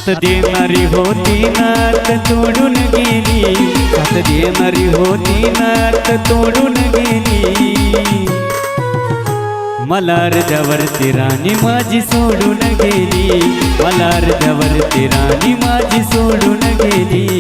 साथ देणारी होती नात तोडून गेली, साथ देणारी होती नात तोडून गेली। मला अर्ध्यावरती राणी माझी सोडून गेली, मला अर्ध्यावरती राणी माझी सोडून गेली।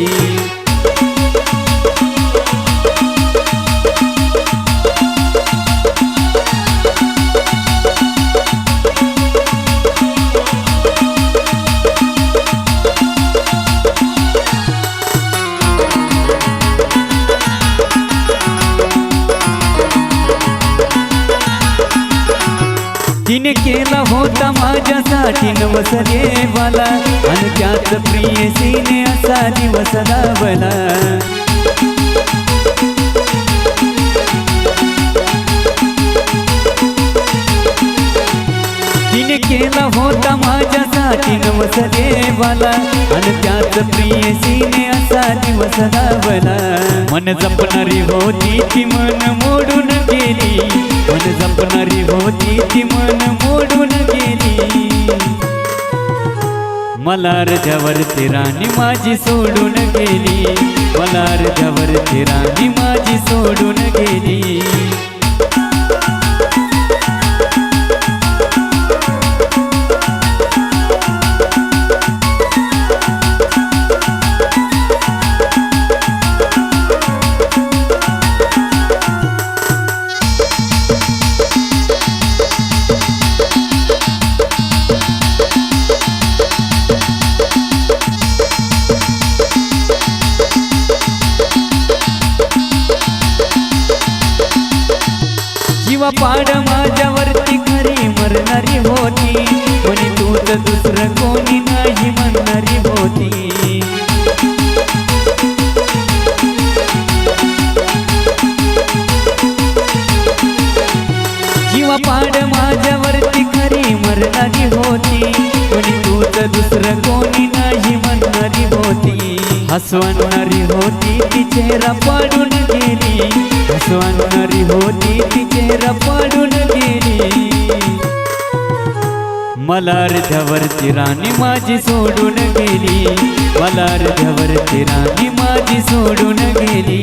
तिने केला होता माझ्यासाठी नवस देवाला, आणि त्याच प्रियसीने असा दिवस लावला। तिने केला होता माझ्यासाठी नवस देवाला, आणि त्याच प्रियसीने असा दिवस लावला। मन जपणारी होती ती मन मोडून गेली, मन जपणारी होती ती मन मोडून गेली। मला अर्ध्यावरती राणी माझी सोडून गेली, मला अर्ध्यावरती राणी माझी सोडून गेली। जीवा पाड माझ्यावरती खरी मरणारी होती, कोणी तूच दुसरं कोणी नाही म्हणणारी होती। जीवा पाड माझ्यावरती खरी मरणारी होती, कोणी तूच दुसरं कोणी नाही म्हणणारी होती। हसवणारी होती ती चेहरा पाडून गेली, हसवणारी होती ती चेहरा पाडून गेली। मला अर्ध्यावरती राणी माझी सोडून गेली, मला अर्ध्यावरती राणी माझी सोडून गेली।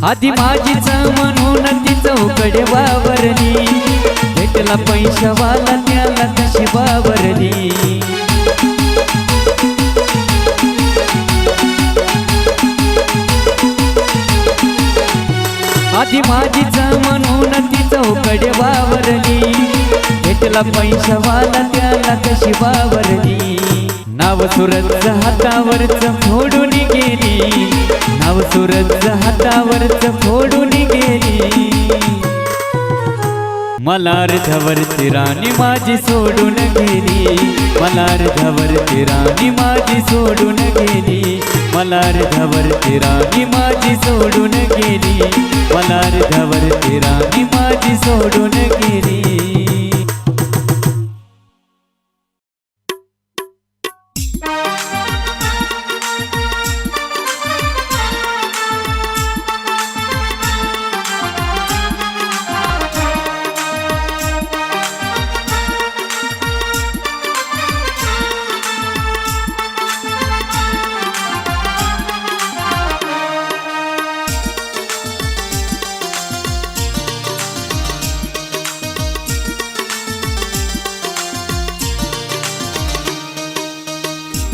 आधी माझीच म्हणून ती चौकडे वावरली, भेटला पैशावाला त्याला कशी वावरली। आधी माझीच म्हणून ती चौकडे वावरली, भेटला पैशावाला त्याला कशी वावरली। नाव सूरज हातावरच फोडून गेली, नाव सूरज हातावरच फोडून गेली। मला अर्ध्यावरती राणी माझी सोडून गेली, मला अर्ध्यावरती राणी माझी सोडून गेली, मला अर्ध्यावरती राणी माझी सोडून गेली, मला अर्ध्यावरती राणी माझी सोडून गेली।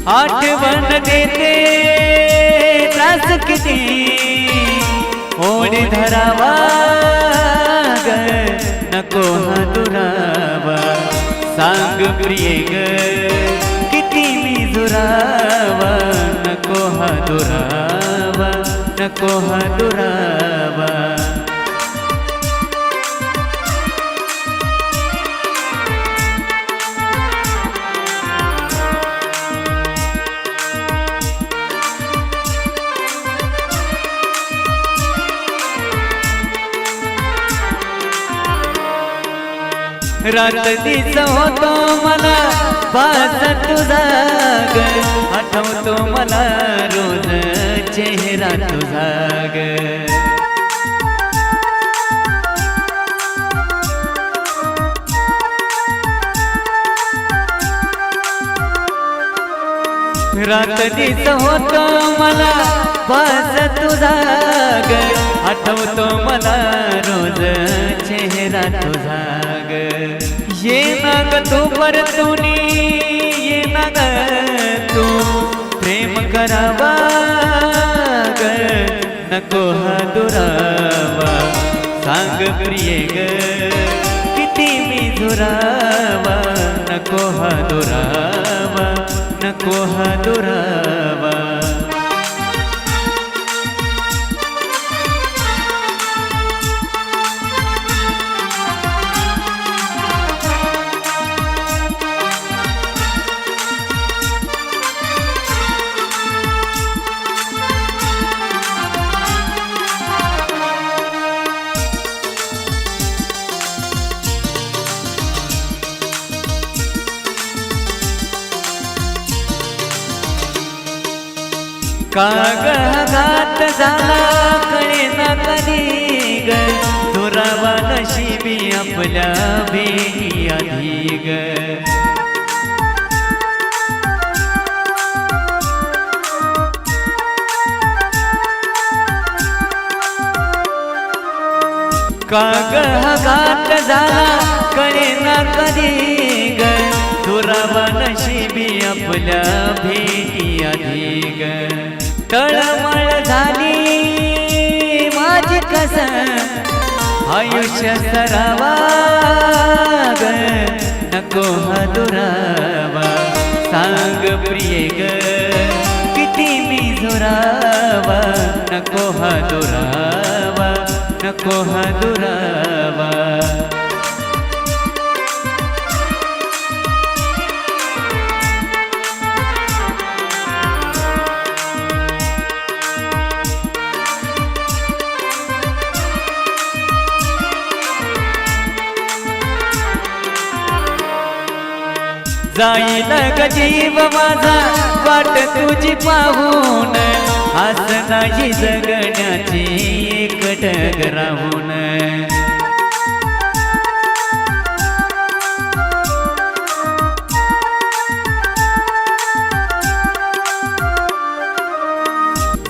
आठवण देते त्रास किती ओढ धरावा ग नको हा दुरावा सांग प्रिये ग किती मी दुरावा नको हा दुरावा नको हा दुरावा। रात्रीच होतो मला बास तुझा ग, आठवतो मला रोज चेहरा तुझा ग. रात्रीच होतो मला बास तुझा ग, आठवतो मला रोज चेहरा तुझा ग. ये ना ग तू परतुनी, ये ना ग तू प्रेम करावा ग, नको हा दुरावा. सांग प्रिये ग किती मी झुरावा, नको हा दुरावा, नको हा दुरावा. कागदात झाला कळे ना कधी ग, दुरावा नशिबी आपल्या भेटी आधी ग. कागदात झाला कळे ना कधी ग, दुरावा नशिबी आपल्या भेटी आधी ग. तळमळ झाली माझी कसं आयुष्य सरावा ग, नको हा दुरावा. सांग प्रिये ग किती मी झुरावा, नको हा दुरावा, नको हा दुरावा. जाईल ग जीव माझा वाट तुझी पाहून, आस नाही जगण्याची एकटक राहून.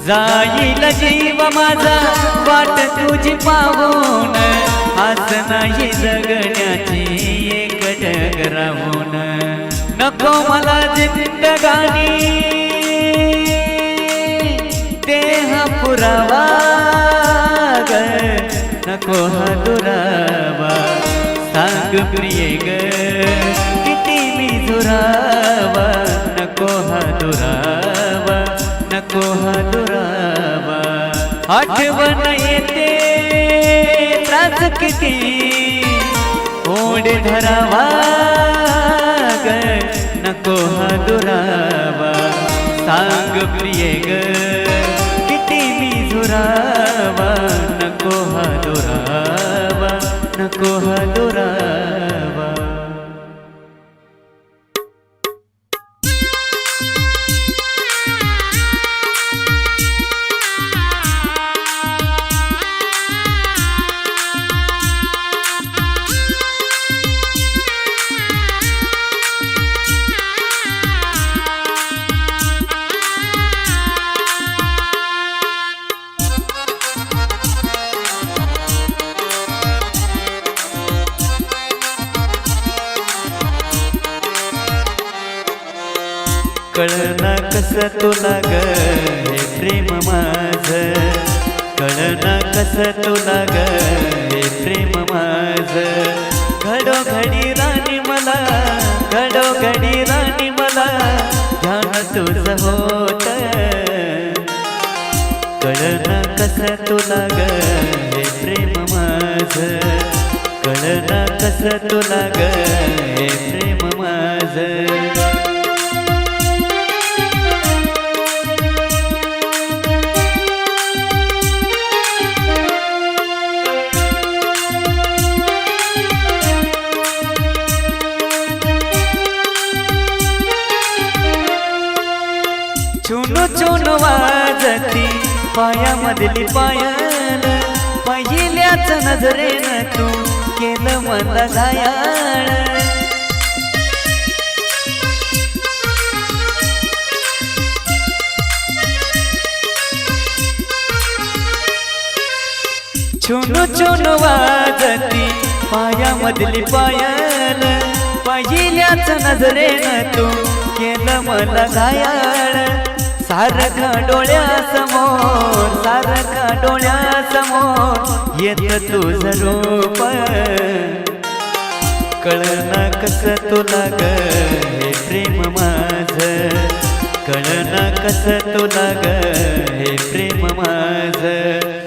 जाईल जीव माझा वाट तुझी पाहून, आस नाही जगण्याची एकटक राहून. नको मला जिंदगानी देह पुरावा ग, नको हा दुरावा. सांग प्रिये ग किती मी झुरावा, नको हा दुरावा, नको हा दुरावा. आठवण येते त्रास किती ओढ धरावा ग, नको हा दुरावा. सांग प्रिये ग किती मी झुरावा, नको हा दुरावा, नको हा दुरावा. कळना कसं तुला ग हे प्रेम माझं, कळना कसं तुला ग हे प्रेम माझं. घडोघडी राणी मला, घडोघडी राणी मला ध्यान तुझं होत. कळना कसं तुला ग हे प्रेम माझं, कळना कसं तुला ग हे प्रेम माझं. पायामधली पायल पहिल्याच नजरेनं तू केलं मला घायाळ छुनू छुनू वाजती पायामधली पायल पहिल्याच नजरेनं तू केलं मला घायाळ सारखा डोळ्यासमोर सारखा डोळ्यासमोर येत तुझं रूप कळना कसं तुला ग हे प्रेम माझं कळना कसं तुला ग हे प्रेम माझं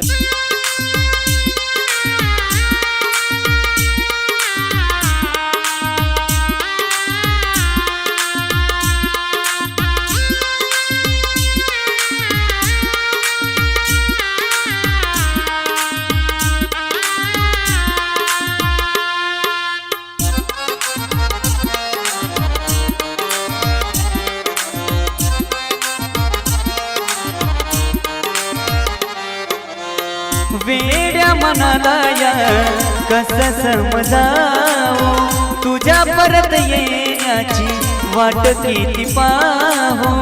वेड्या मनाला या कसं समजावं तुझ्या परत येण्याची वाट किती पाहू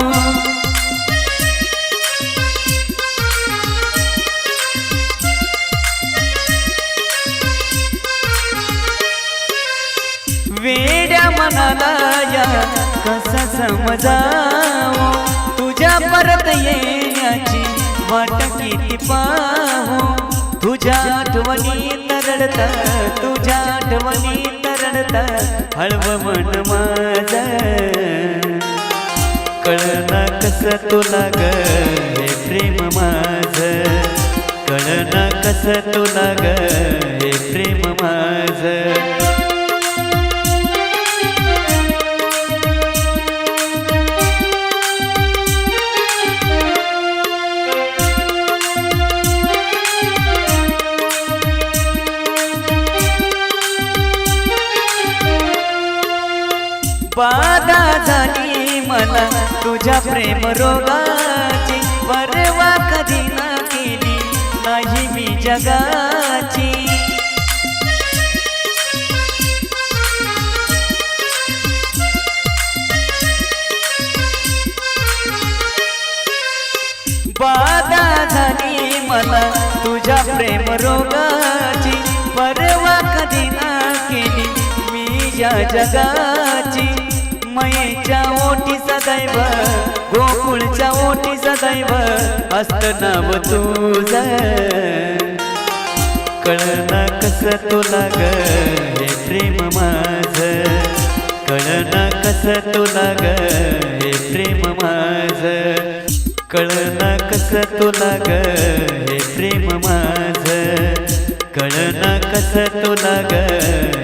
वेड्या मनाला या कसं समजावं तुझ्या परत येण्याची वाट किती पाहू तुझ्या आठवणी तरडता तुझ्या आठवणी तरडता हळव मन माझं कळना कसं तुला ग हे प्रेम माझं कळना कसं तुला ग हे प्रेम माझं बाधा झाली मला तुझ्या प्रेम रोगाची परवा कधी ना केली नाही मी जगाची बाधा झाली मला तुझ्या प्रेम रोगाची परवा कधी ना केली मी या जगाची मयेच्या ओठी सदैव गोकुळच्या ओठी सदैव असत नाव तुझं कळना कसं तुला ग हे प्रेम माझं कळना कसं तुला ग हे प्रेम माझं कळना कसं तुला ग हे प्रेम माझं कळना कसं तुला ग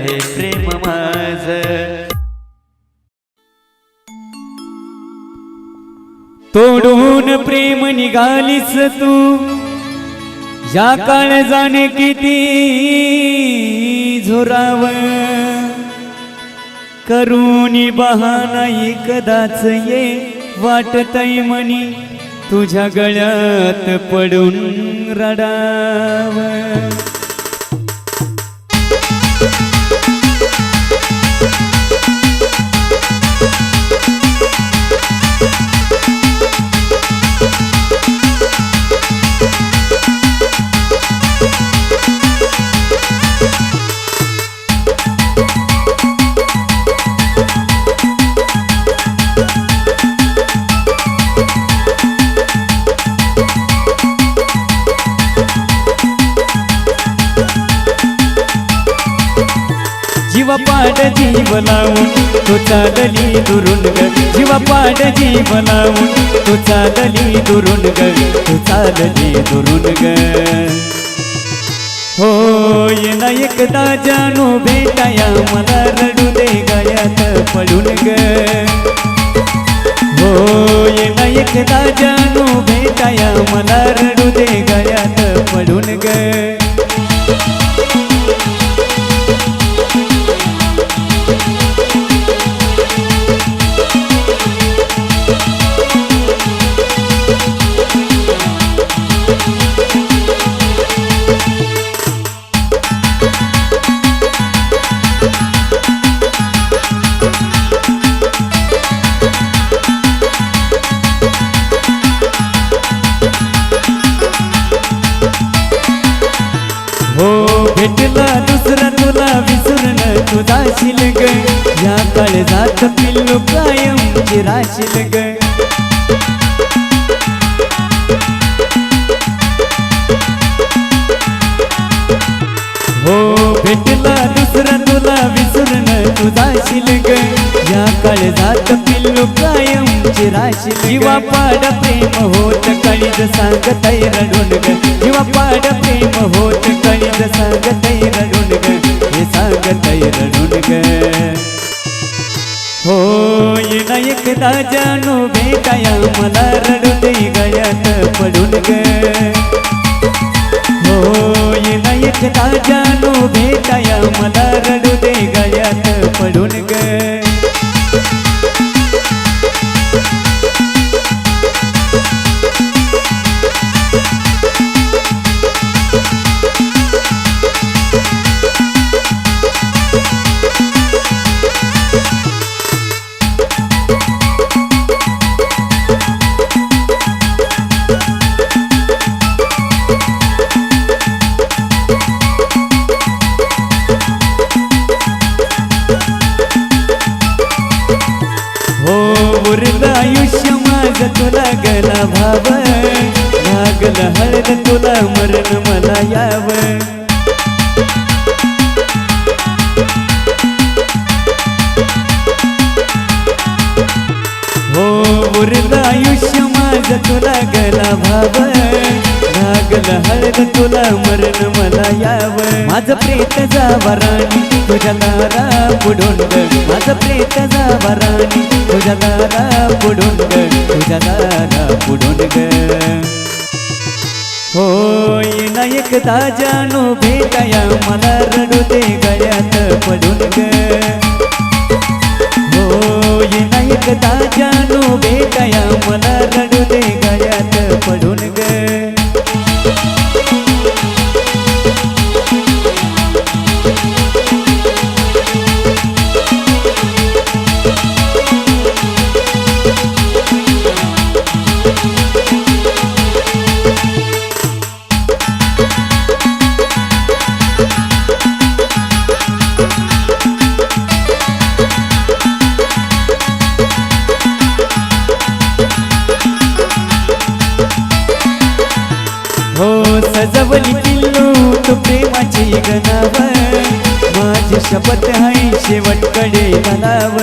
हे प्रेम माझं तोडून प्रेम निघालीस तू या काळ जाणे किती झोराव करून बहाना एकदाच ये वाटतय मनी तुझ्या गळ्यात पडून रडाव जीवा पाड जीव लावून तो चालली दुरून ग जीवा पाड जीव लावून तो चालली दुरून ग तो चालली दुरून ग होय ना एकदा जानू भेटाया मला रडू दे गळ्यात पडून ग होय ना एकदा जानू भेटाया मला रडू दे गळ्यात पडून ग भेटला दुसरा तुला विसरून तू जाशील ग या काळजात पिल्लू कायमची राशील ग हो भेटला दुसरा तुला विसरून तू जाशील ग या काळजात पिल्लू कायमची राशील जीवा पाड प्रेम होत कळीज सांगतय रडून ग जीवा पाड प्रेम होत कळीज सांगतय रडून ग हे सांगतय रडून ग हो येणा एकदा जानू भेटाया मला रडू दे गळ्यात पडून ग हो येणा एकदा जानू भेटाया मला रडू दे गळ्यात पडून ग उरलं आयुष्य माझं तुला गला भाव लागलं हळद तुला मरण मला याव हो उरलं आयुष्य माझं तुला गला भाव लागलं हळद तुला मरण मला याव माझं प्रेत जावा राणी तुझ्या दारा पुढून ग माझं प्रेत जावा राणी तुझ्या दारा पुढून ग तुझ्या दारा पुढून ग हो येणा एकदा जानू भेटाया मला रडू दे गळ्यात पडून ग हो येणा एकदा जानू भेटाया मला रडू दे गळ्यात पडून ग हो सजवली पिल्लू तू प्रेमाची गणाव माझी शपथ आहे शेवटकडे घालाव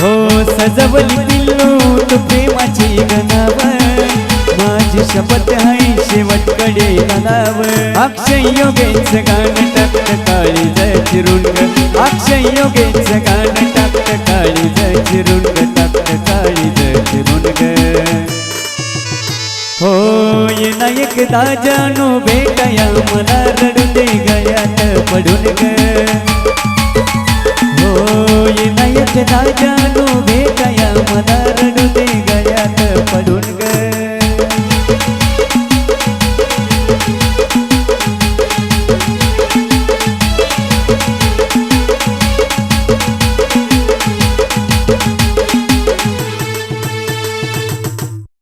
हो सजवली पिल्लू तू प्रेमाची गणाव माझी शपथ आहे शेवटकडे घालाव अक्षय योगेच गाणं टाकत काळीज चिरून ग अक्षय योगेच गाणं टाकत काळीज चिरून ग टाकत काळीज चिरून ग हो येणा एकदा जानू भेटाया मला रडू दे गळ्यात पडून ग